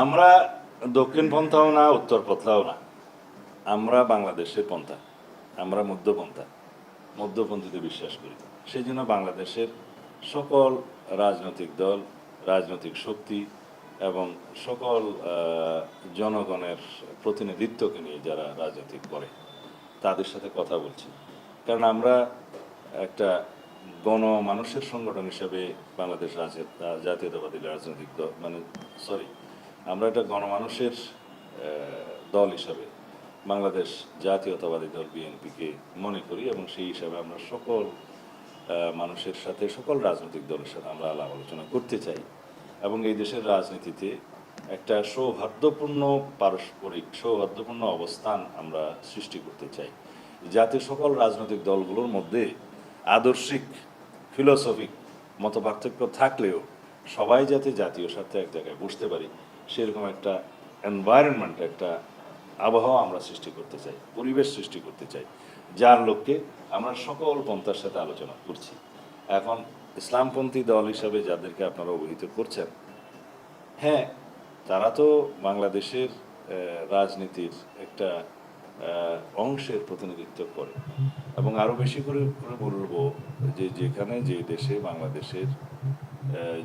আমরা দক্ষিণ পন্থাও না, উত্তর পন্থাও না, আমরা বাংলাদেশের পন্থা, আমরা মধ্যপন্থা, মধ্যপন্থীতে বিশ্বাস করি। সেই জন্য বাংলাদেশের সকল রাজনৈতিক দল, রাজনৈতিক শক্তি এবং সকল জনগণের প্রতিনিধিত্বকে নিয়ে যারা রাজনীতি করে তাদের সাথে কথা বলছি। কারণ আমরা একটা গণমানুষের সংগঠন হিসেবে বাংলাদেশ জাতীয়তাবাদী রাজনৈতিক দল আমরা একটা গণমানুষের দল হিসাবে বাংলাদেশ জাতীয়তাবাদী দল বিএনপিকে মনে করি, এবং সেই হিসাবে আমরা সকল মানুষের সাথে, সকল রাজনৈতিক দলের সাথে আমরা আলাপ আলোচনা করতে চাই এবং এই দেশের রাজনীতিতে একটা সৌহার্দ্যপূর্ণ পারস্পরিক সৌহার্দ্যপূর্ণ অবস্থান আমরা সৃষ্টি করতে চাই, যাতে সকল রাজনৈতিক দলগুলোর মধ্যে আদর্শিক ফিলোসফিক মতপার্থক্য থাকলেও সবাই যাতে জাতীয় স্বার্থে এক জায়গায় বসতে পারি, সেরকম একটা এনভায়রনমেন্ট, একটা আবহাওয়া আমরা সৃষ্টি করতে চাই, পরিবেশ সৃষ্টি করতে চাই, যার লক্ষ্যে আমরা সকল পন্থার সাথে আলোচনা করছি। এখন ইসলামপন্থী দল হিসাবে যাদেরকে আপনারা অবহিত করছেন, হ্যাঁ, তারা তো বাংলাদেশের রাজনীতির একটা অংশের প্রতিনিধিত্ব করে, এবং আরও বেশি করে বলবো যে যেখানে যে দেশে বাংলাদেশের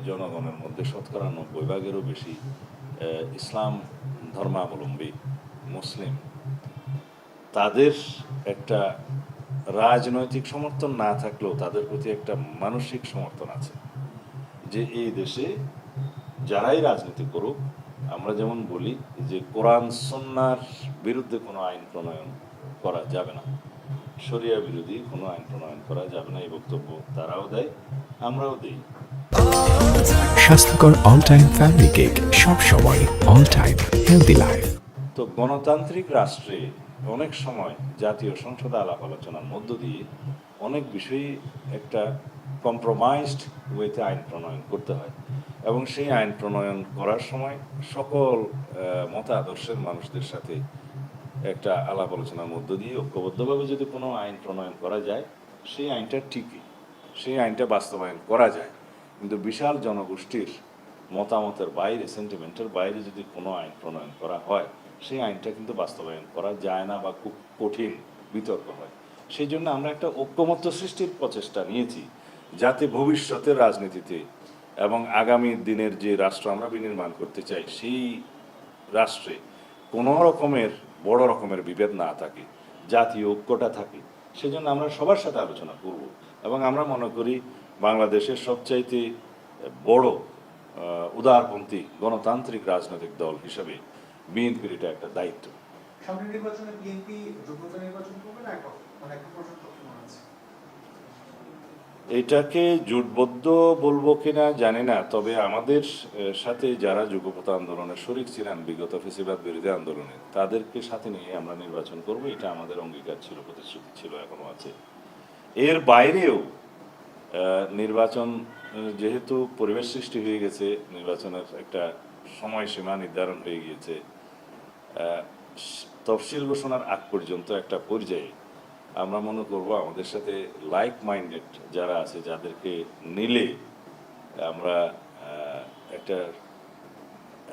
জনগণের মধ্যে শতকরা 90% বেশি ইসলাম ধর্মাবলম্বী মুসলিম, তাদের একটা রাজনৈতিক সমর্থন না থাকলেও তাদের প্রতি একটা মানসিক সমর্থন আছে যে এই দেশে যারাই রাজনীতি করুক, আমরা যেমন বলি যে কোরআন সুন্নাহর বিরুদ্ধে কোনো আইন প্রণয়ন করা যাবে না, শরিয়া বিরোধী কোনো আইন প্রণয়ন করা যাবে না, এই বক্তব্য তারাও দেয়, আমরাও দিই। স্বাস্থ্যকর অল টাইম ফ্যামিলি কেক, সব সময় অল টাইম হেলদি লাইফ। তো গণতান্ত্রিক রাষ্ট্রে অনেক সময় জাতীয় সংসদে আলাপ আলোচনার মধ্য দিয়ে অনেক বিষয়ই একটা কম্প্রোমাইজড ওয়েতে আইন প্রণয়ন করতে হয়, এবং সেই আইন প্রণয়ন করার সময় সকল মতাদর্শের মানুষদের সাথে একটা আলাপ আলোচনার মধ্য দিয়ে ঐক্যবদ্ধভাবে যদি কোনো আইন প্রণয়ন করা যায়, সেই আইনটা ঠিকই, সেই আইনটা বাস্তবায়ন করা যায়। কিন্তু বিশাল জনগোষ্ঠীর মতামতের বাইরে, সেন্টিমেন্টের বাইরে যদি কোনো আইন প্রণয়ন করা হয়, সেই আইনটা কিন্তু বাস্তবায়ন করা যায় না বা খুব কঠিন বিতর্ক হয়। সেই জন্য আমরা একটা ঐক্যমত্য সৃষ্টির প্রচেষ্টা নিয়েছি, যাতে ভবিষ্যতের রাজনীতিতে এবং আগামী দিনের যে রাষ্ট্র আমরা বিনির্মাণ করতে চাই, সেই রাষ্ট্রে কোনো রকমের বড় রকমের বিভেদ না থাকে, জাতীয় ঐক্যটা থাকে। সেজন্য আমরা সবার সাথে আলোচনা করব, এবং আমরা মনে করি বাংলাদেশের সবচাইতে বড় উদারপন্থী গণতান্ত্রিক রাজনৈতিক দল হিসেবে বিএনপির এটা একটা দায়িত্ব। সামনের নির্বাচনে বিএনপি যোগ্যতা নির্বাচন করবে না, একটা প্রশ্ন আছে। এটাকে জোটবদ্ধ বলবো কিনা জানি না, তবে আমাদের সাথে যারা যুগপথ আন্দোলনের শরিক ছিলেন বিগত ফেসিবাদ বিরোধী আন্দোলনে, তাদেরকে সাথে নিয়ে আমরা নির্বাচন করব, এটা আমাদের অঙ্গীকার ছিল, প্রতিশ্রুতি ছিল, এখনো আছে। এর বাইরেও নির্বাচন যেহেতু পরিবেশ সৃষ্টি হয়ে গেছে, নির্বাচনের একটা সময়সীমা নির্ধারণ হয়ে গিয়েছে, তফসিল ঘোষণার আগ পর্যন্ত একটা পর্যায়ে আমরা মনে করব আমাদের সাথে লাইক মাইন্ডেড যারা আছে, যাদেরকে নিলে আমরা একটা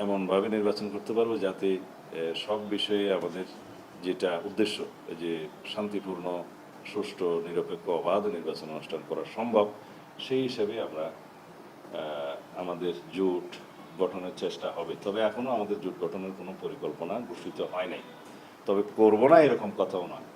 এমনভাবে নির্বাচন করতে পারবো যাতে সব বিষয়ে আমাদের যেটা উদ্দেশ্য, যে শান্তিপূর্ণ, সুষ্ঠু, নিরপেক্ষ, অবাধ নির্বাচন অনুষ্ঠান করা সম্ভব, সেই হিসাবে আমরা আমাদের জোট গঠনের চেষ্টা হবে। তবে এখনও আমাদের জোট গঠনের কোনো পরিকল্পনা ঘোষিত হয় নাই, তবে করবো না এরকম কথাও নয়।